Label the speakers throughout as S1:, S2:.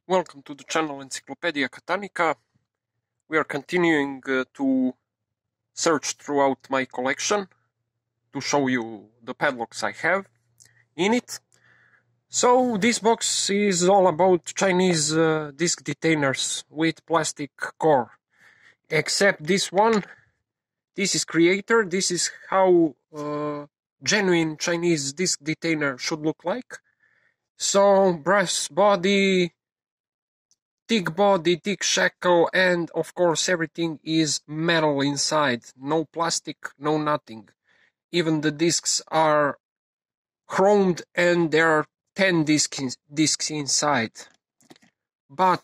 S1: Welcome to the channel Encyclopedia Catanica. We are continuing to search throughout my collection to show you the padlocks I have in it. So this box is all about Chinese disc detainers with plastic core. Except this one, this is creator, this is how genuine Chinese disc detainer should look like. So brass body, thick shackle, and of course everything is metal inside. No plastic, no nothing. Even the discs are chromed and there are 10 discs inside. But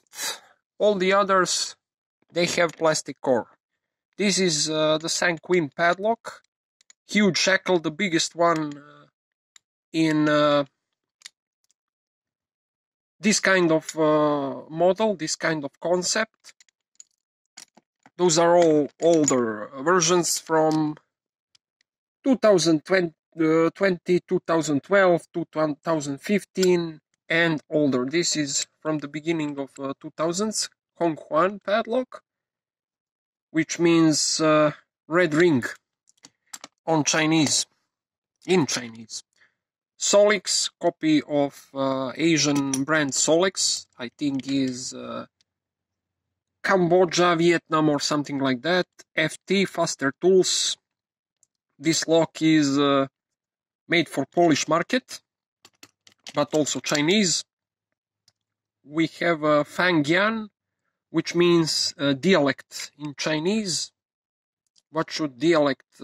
S1: all the others, they have plastic core. This is the Sanquin padlock. Huge shackle, the biggest one in this kind of model, this kind of concept. Those are all older versions from 2020, 2012, 2015 and older. This is from the beginning of 2000s, Hong Juan padlock, which means red ring on Chinese, in Chinese. Solix, copy of Asian brand Solix, I think is Cambodia, Vietnam or something like that. FT, Faster Tools. This lock is made for Polish market, but also Chinese. We have Fangyan, which means dialect in Chinese. What should dialect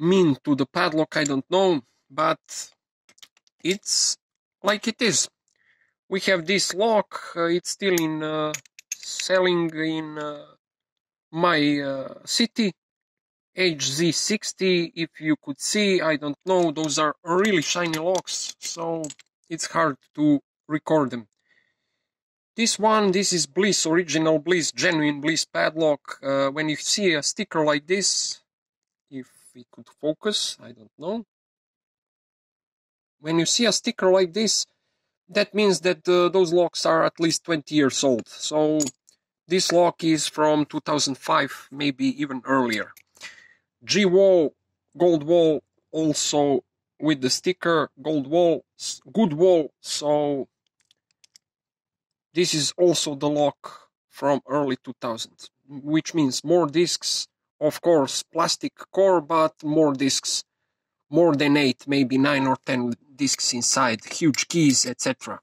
S1: mean to the padlock? I don't know, but it's like it is. We have this lock, it's still in selling in my city. HZ60, if you could see, I don't know, those are really shiny locks, so it's hard to record them. This one, this is Bliss, original Bliss, genuine Bliss padlock. When you see a sticker like this, if we could focus, I don't know. When you see a sticker like this, that means that those locks are at least 20 years old. So this lock is from 2005, maybe even earlier. G-wall, gold wall, also with the sticker, gold wall, good wall. So this is also the lock from early 2000s, which means more discs, of course, plastic core, but more discs, more than 8, maybe 9 or 10 discs inside, huge keys, etc.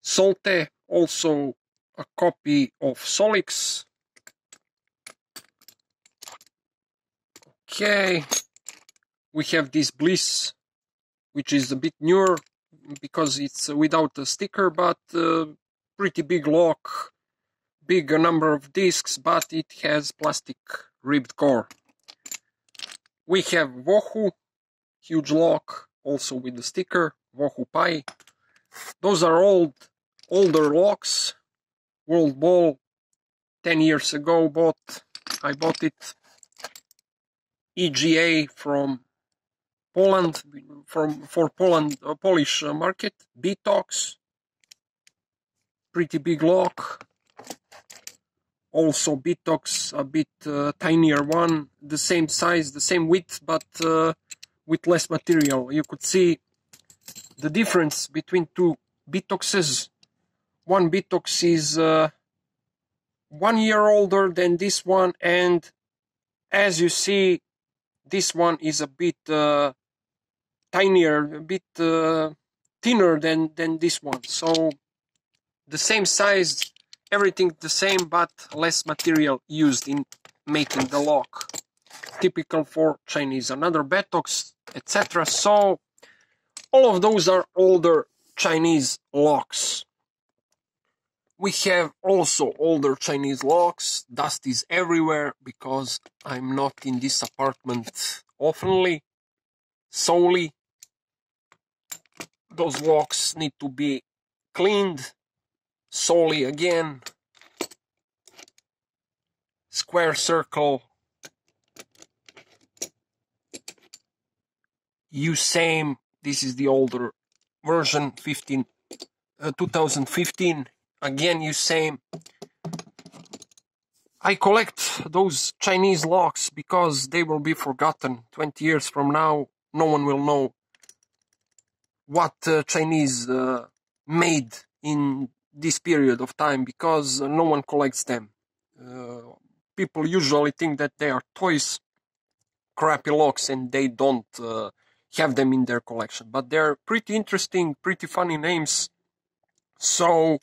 S1: Solte, also a copy of Solix. Okay, we have this Bliss, which is a bit newer because it's without a sticker, but pretty big lock, big number of discs, but it has plastic ribbed core. We have Wohu, huge lock, also with the sticker, Wohu Pai. Those are older locks. World Ball, 10 years ago I bought it. EGA from Poland, for Poland, Polish market. Bitox, pretty big lock. Also Bitox, a bit tinier one, the same size, the same width, but with less material. You could see the difference between two Bitoxes. One Bitox is 1 year older than this one, and as you see, this one is a bit tinier, a bit thinner than this one. So the same size, everything the same, but less material used in making the lock. Typical for Chinese. Another Betox, etc. So all of those are older Chinese locks. We have also older Chinese locks. Dust is everywhere because I'm not in this apartment oftenly, solely. Those locks need to be cleaned solely again. Square circle. Same. This is the older version, 2015. Again, you same. I collect those Chinese locks because they will be forgotten 20 years from now. No one will know what Chinese made in this period of time because no one collects them. People usually think that they are toys, crappy locks, and they don't have them in their collection. But they're pretty interesting, pretty funny names. So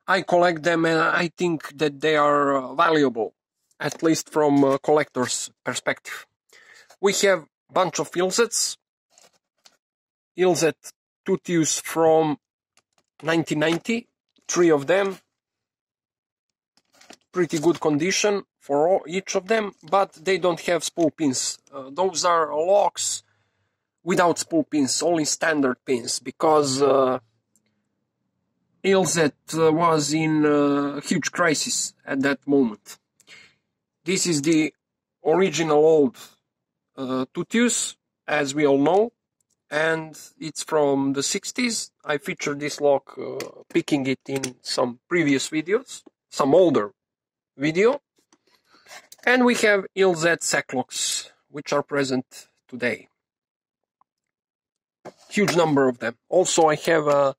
S1: I collect them, and I think that they are valuable, at least from a collector's perspective. We have a bunch of Ilzets. Ilzet tutus from 1990, 3 of them. Pretty good condition for each of them, but they don't have spool pins. Those are locks without spool pins, only standard pins, because Ilzet was in a huge crisis at that moment. This is the original old tutus, as we all know, and it's from the 60s. I featured this lock picking it in some previous videos, some older video. And we have Ilzet sack locks, which are present today. Huge number of them. Also, I have a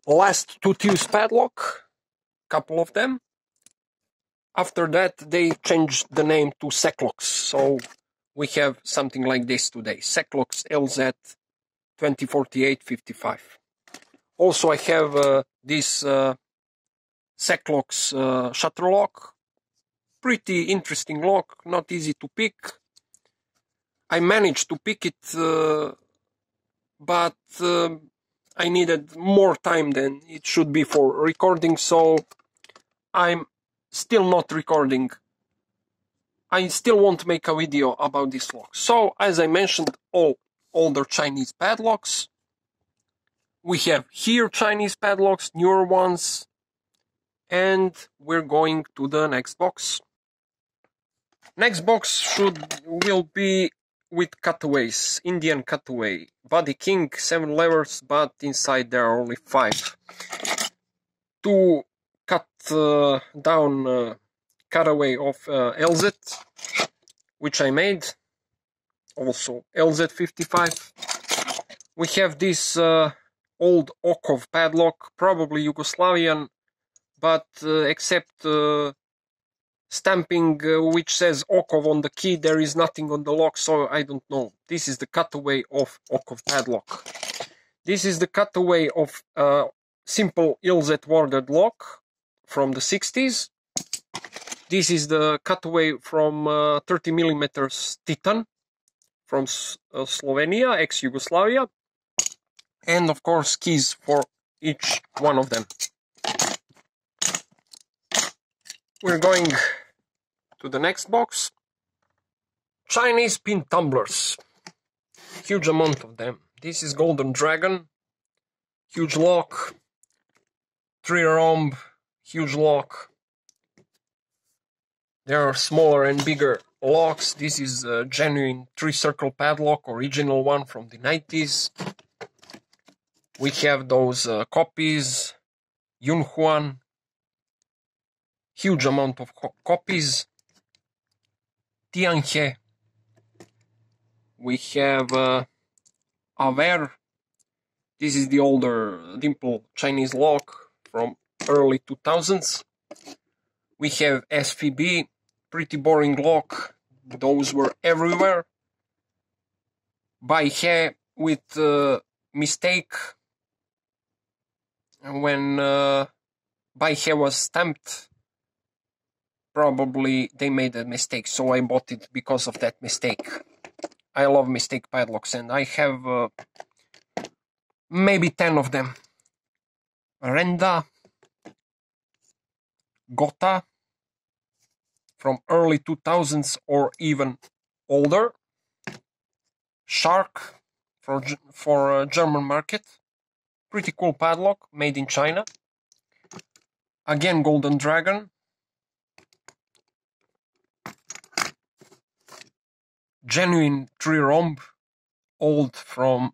S1: last tutus padlock, couple of them. After that, they changed the name to sack locks, so we have something like this today. Sack locks Ilzet 2048-55. Also, I have this sack locks shutter lock. Pretty interesting lock, not easy to pick. I managed to pick it, but I needed more time than it should be for recording, so I'm still not recording. I still won't make a video about this lock. So, as I mentioned, all older Chinese padlocks. We have here Chinese padlocks, newer ones, and we're going to the next box. Next box will be with cutaways, Indian cutaway, body king, 7 levers, but inside there are only 5. To cut down cutaway of Ilzet, which I made, also Ilzet 55. We have this old Okov padlock, probably Yugoslavian, but except stamping which says Okov on the key, there is nothing on the lock, so I don't know. This is the cutaway of Okov padlock. This is the cutaway of simple Ilzet warded lock from the 60s. This is the cutaway from 30mm Titan from Slovenia, ex-Yugoslavia. And of course keys for each one of them. We're going to the next box. Chinese pin tumblers. Huge amount of them. This is Golden Dragon. Huge lock. 3 rhomb. Huge lock. There are smaller and bigger locks. This is a genuine 3-circle padlock, original one from the 90s. We have those copies. Yunhuan. Huge amount of copies. Tianhe. We have Aver. This is the older dimple Chinese lock from early 2000s. We have SVB, pretty boring lock. Those were everywhere. Baihe with mistake. When Baihe was stamped, probably they made a mistake, so I bought it because of that mistake. I love mistake padlocks, and I have maybe 10 of them. Renda, Gotha, from early 2000s or even older. Shark, for German market. Pretty cool padlock, made in China. Again, Golden Dragon. Genuine 3 rhomb, old from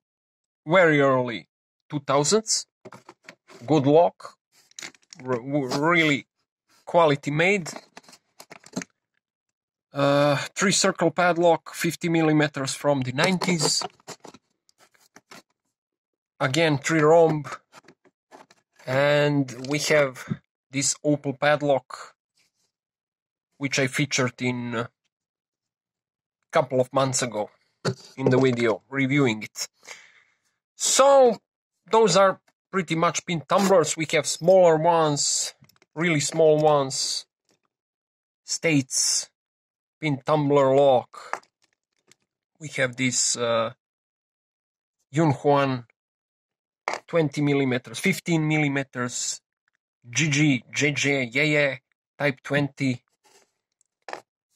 S1: very early 2000s. good lock, really quality made. 3-circle padlock, 50 millimeters from the 90s. Again, 3 rhomb, and we have this opal padlock, which I featured in a couple of months ago in the video reviewing it. So those are pretty much pin tumblers. We have smaller ones, really small ones, States pin tumbler lock. We have this Yunhuan 20 millimeters, 15 millimeters, GG, JJ, yeah, type 20.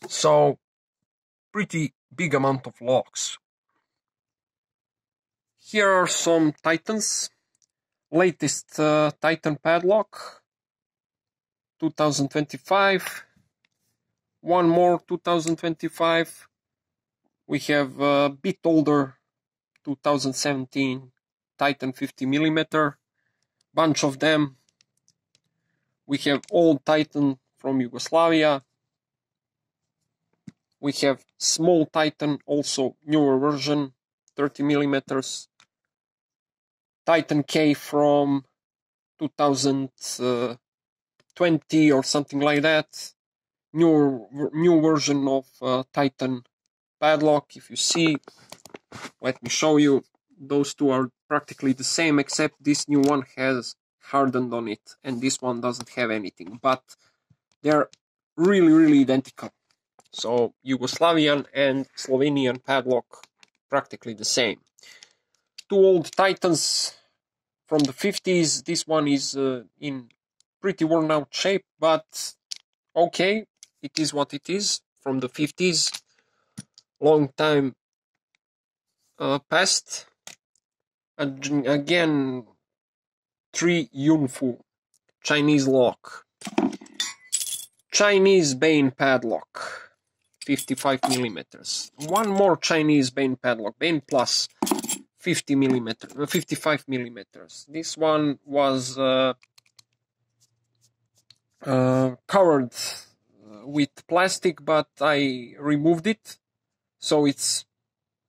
S1: So pretty big amount of locks. Here are some Titans. Latest Titan padlock, 2025. One more 2025. We have a bit older 2017 Titan 50 millimeter. Bunch of them. We have old Titan from Yugoslavia. We have small Titan, also newer version, 30 millimeters. Titan K from 2020 or something like that. New version of Titan padlock. If you see, let me show you. Those two are practically the same, except this new one has hardened on it, and this one doesn't have anything. But they're really identical. So Yugoslavian and Slovenian padlock, practically the same. Two old Titans from the 50s. This one is in pretty worn out shape, but okay, it is what it is. From the 50s, long time passed. And again, 3 Yunfu Chinese lock. Chinese Bane padlock, 55 millimeters. One more Chinese Bane padlock, Bane Plus, 55 millimeters. This one was covered with plastic, but I removed it, so it's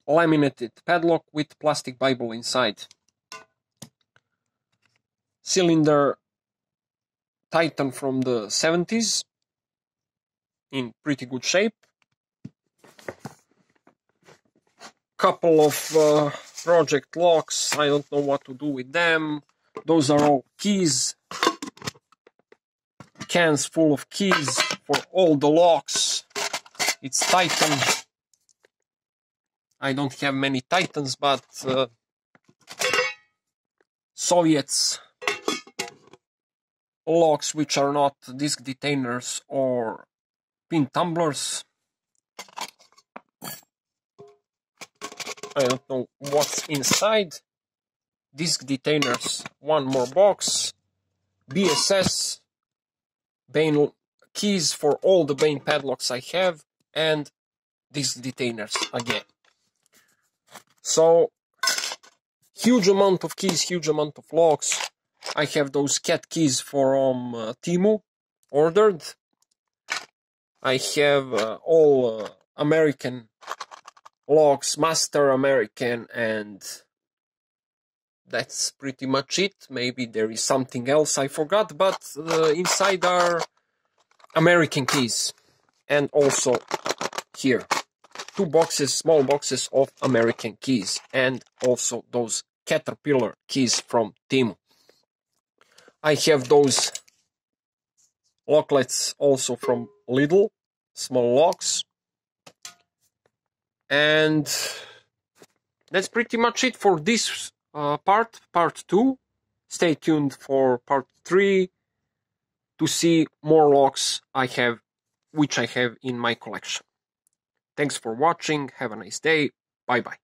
S1: laminated padlock with plastic Bible inside. Cylinder Titan from the 70s, in pretty good shape. Couple of project locks, I don't know what to do with them. Those are all keys. Cans full of keys for all the locks. It's Titan. I don't have many Titans, but Soviets locks which are not disc detainers or pin tumblers. I don't know what's inside. Disc detainers, one more box. BSS, Bane keys for all the Bane padlocks I have, and disc detainers again. So, huge amount of keys, huge amount of locks. I have those cat keys from Temu ordered. I have all American locks, Master American, and that's pretty much it. Maybe there is something else I forgot, but inside are American keys. And also here, 2 boxes, small boxes of American keys, and also those Caterpillar keys from Temu. I have those locklets also from Lidl, small locks. And that's pretty much it for this part 2. Stay tuned for part 3 to see more locks which I have in my collection. Thanks for watching, have a nice day, bye bye.